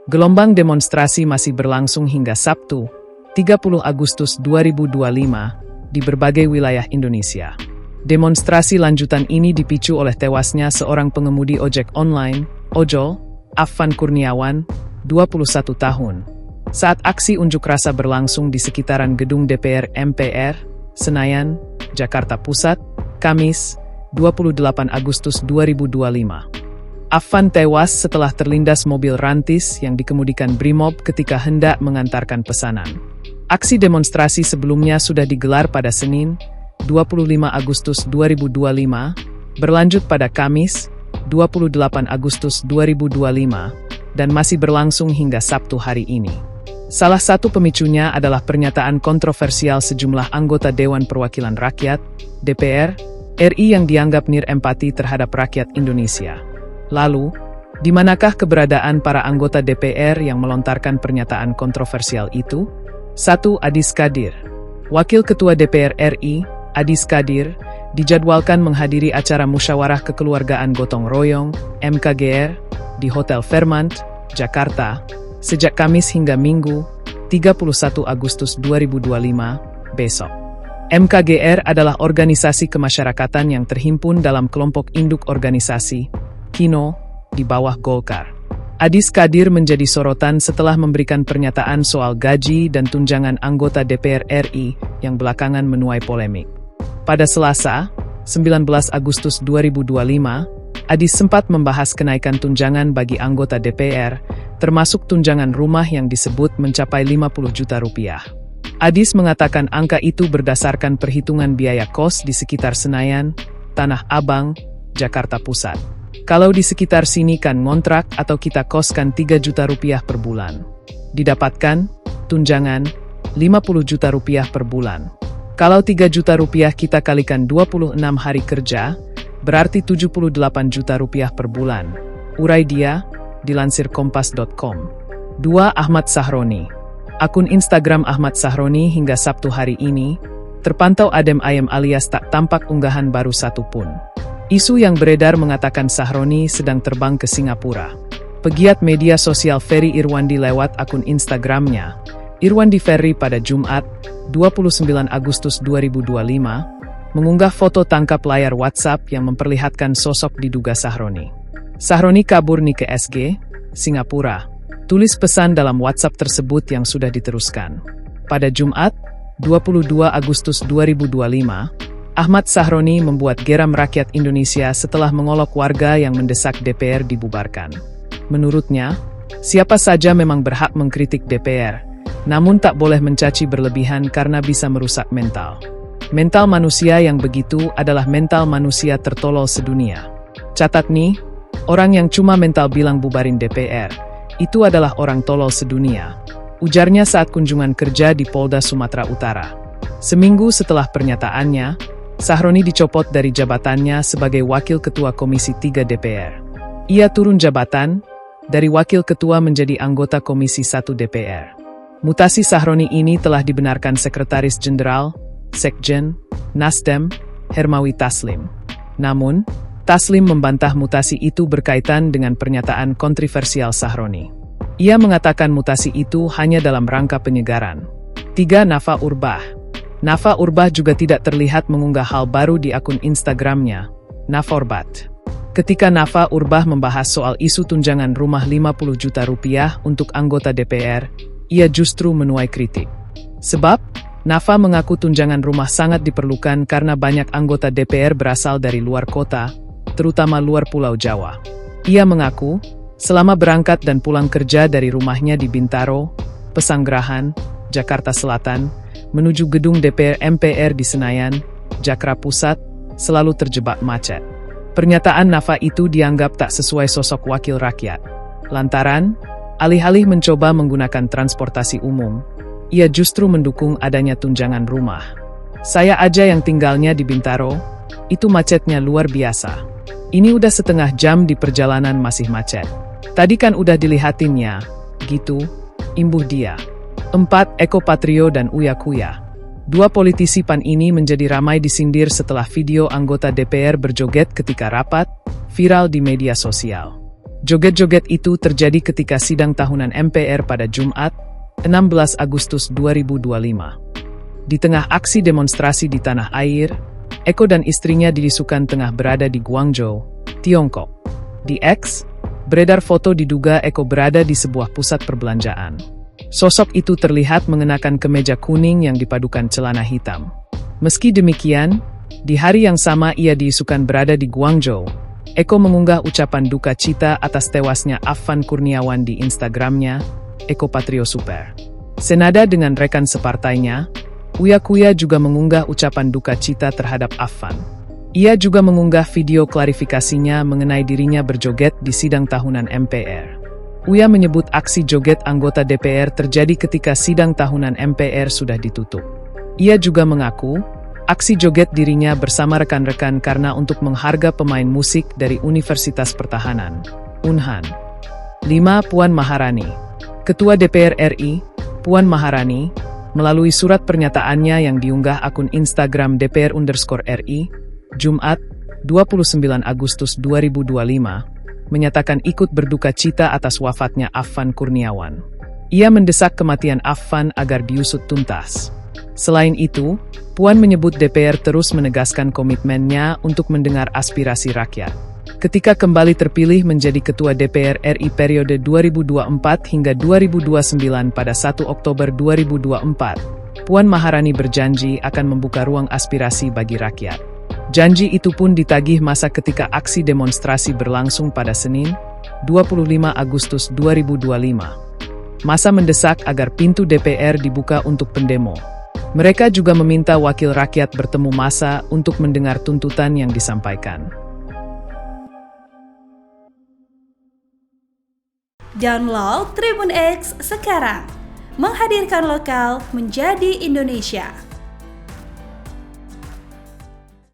Gelombang demonstrasi masih berlangsung hingga Sabtu, 30 Agustus 2025, di berbagai wilayah Indonesia. Demonstrasi lanjutan ini dipicu oleh tewasnya seorang pengemudi ojek online, ojol, Affan Kurniawan, 21 tahun. Saat aksi unjuk rasa berlangsung di sekitaran gedung DPR MPR, Senayan, Jakarta Pusat, Kamis, 28 Agustus 2025. Affan tewas setelah terlindas mobil rantis yang dikemudikan Brimob ketika hendak mengantarkan pesanan. Aksi demonstrasi sebelumnya sudah digelar pada Senin, 25 Agustus 2025, berlanjut pada Kamis, 28 Agustus 2025, dan masih berlangsung hingga Sabtu hari ini. Salah satu pemicunya adalah pernyataan kontroversial sejumlah anggota Dewan Perwakilan Rakyat, DPR, RI yang dianggap nirempati terhadap rakyat Indonesia. Lalu, di manakah keberadaan para anggota DPR yang melontarkan pernyataan kontroversial itu? 1. Adis Kadir. Wakil Ketua DPR RI, Adis Kadir, dijadwalkan menghadiri acara musyawarah kekeluargaan gotong royong, MKGR, di Hotel Fairmont, Jakarta, sejak Kamis hingga Minggu, 31 Agustus 2025, besok. MKGR adalah organisasi kemasyarakatan yang terhimpun dalam kelompok induk organisasi, KINO, di bawah Golkar. Adis Kadir menjadi sorotan setelah memberikan pernyataan soal gaji dan tunjangan anggota DPR RI yang belakangan menuai polemik. Pada Selasa, 19 Agustus 2025, Adis sempat membahas kenaikan tunjangan bagi anggota DPR, termasuk tunjangan rumah yang disebut mencapai 50 juta rupiah. Adis mengatakan angka itu berdasarkan perhitungan biaya kos di sekitar Senayan, Tanah Abang, Jakarta Pusat. Kalau di sekitar sini kan ngontrak atau kita koskan 3 juta rupiah per bulan. Didapatkan, tunjangan, 50 juta rupiah per bulan. Kalau 3 juta rupiah kita kalikan 26 hari kerja, berarti 78 juta rupiah per bulan. Urai dia, dilansir kompas.com. 2. Ahmad Sahroni. Akun Instagram Ahmad Sahroni hingga Sabtu hari ini, terpantau adem ayem alias tak tampak unggahan baru satu pun. Isu yang beredar mengatakan Sahroni sedang terbang ke Singapura. Pegiat media sosial Ferry Irwandi lewat akun Instagramnya, Irwandi Ferry pada Jumat, 29 Agustus 2025, mengunggah foto tangkap layar WhatsApp yang memperlihatkan sosok diduga Sahroni. Sahroni kabur nih ke SG, Singapura. Tulis pesan dalam WhatsApp tersebut yang sudah diteruskan. Pada Jumat, 22 Agustus 2025, Ahmad Sahroni membuat geram rakyat Indonesia setelah mengolok warga yang mendesak DPR dibubarkan. Menurutnya, siapa saja memang berhak mengkritik DPR, namun tak boleh mencaci berlebihan karena bisa merusak mental. Mental manusia yang begitu adalah mental manusia tertolol sedunia. Catat nih, orang yang cuma mental bilang bubarin DPR, itu adalah orang tolol sedunia. Ujarnya saat kunjungan kerja di Polda Sumatera Utara. Seminggu setelah pernyataannya, Sahroni dicopot dari jabatannya sebagai Wakil Ketua Komisi 3 DPR. Ia turun jabatan, dari Wakil Ketua menjadi anggota Komisi 1 DPR. Mutasi Sahroni ini telah dibenarkan Sekretaris Jenderal, Sekjen, Nasdem, Hermawi Taslim. Namun, Taslim membantah mutasi itu berkaitan dengan pernyataan kontroversial Sahroni. Ia mengatakan mutasi itu hanya dalam rangka penyegaran. 3. Nafa Urbah. Nafa Urbah juga tidak terlihat mengunggah hal baru di akun Instagramnya, Naforbat. Ketika Nafa Urbah membahas soal isu tunjangan rumah 50 juta rupiah untuk anggota DPR, ia justru menuai kritik. Sebab, Nafa mengaku tunjangan rumah sangat diperlukan karena banyak anggota DPR berasal dari luar kota, terutama luar Pulau Jawa. Ia mengaku, selama berangkat dan pulang kerja dari rumahnya di Bintaro, Pesanggerahan, Jakarta Selatan, menuju gedung DPR MPR di Senayan, Jakarta Pusat, selalu terjebak macet. Pernyataan Nafa itu dianggap tak sesuai sosok wakil rakyat. Lantaran, alih-alih mencoba menggunakan transportasi umum, ia justru mendukung adanya tunjangan rumah. Saya aja yang tinggalnya di Bintaro, itu macetnya luar biasa. Ini udah setengah jam di perjalanan masih macet. Tadi kan udah dilihatinnya, gitu, imbuh dia. 4. Eko Patrio dan Uya Kuya. Dua politisi PAN ini menjadi ramai disindir setelah video anggota DPR berjoget ketika rapat, viral di media sosial. Joget-joget itu terjadi ketika sidang tahunan MPR pada Jumat, 16 Agustus 2025. Di tengah aksi demonstrasi di tanah air, Eko dan istrinya didisukan tengah berada di Guangzhou, Tiongkok. Di X, beredar foto diduga Eko berada di sebuah pusat perbelanjaan. Sosok itu terlihat mengenakan kemeja kuning yang dipadukan celana hitam. Meski demikian, di hari yang sama ia diisukan berada di Guangzhou. Eko mengunggah ucapan duka cita atas tewasnya Affan Kurniawan di Instagramnya, Eko Patrio Super. Senada dengan rekan separtainya, Uya Kuya juga mengunggah ucapan duka cita terhadap Affan. Ia juga mengunggah video klarifikasinya mengenai dirinya berjoget di sidang tahunan MPR. Uya menyebut aksi joget anggota DPR terjadi ketika sidang tahunan MPR sudah ditutup. Ia juga mengaku, aksi joget dirinya bersama rekan-rekan karena untuk menghargai pemain musik dari Universitas Pertahanan, Unhan. 5. Puan Maharani. Ketua DPR RI, Puan Maharani, melalui surat pernyataannya yang diunggah akun Instagram DPR_RI, Jumat, 29 Agustus 2025, menyatakan ikut berduka cita atas wafatnya Affan Kurniawan. Ia mendesak kematian Affan agar diusut tuntas. Selain itu, Puan menyebut DPR terus menegaskan komitmennya untuk mendengar aspirasi rakyat. Ketika kembali terpilih menjadi Ketua DPR RI periode 2024 hingga 2029 pada 1 Oktober 2024, Puan Maharani berjanji akan membuka ruang aspirasi bagi rakyat. Janji itu pun ditagih masa ketika aksi demonstrasi berlangsung pada Senin, 25 Agustus 2025. Masa mendesak agar pintu DPR dibuka untuk pendemo. Mereka juga meminta wakil rakyat bertemu massa untuk mendengar tuntutan yang disampaikan. Download Tribun X sekarang, menghadirkan lokal menjadi Indonesia.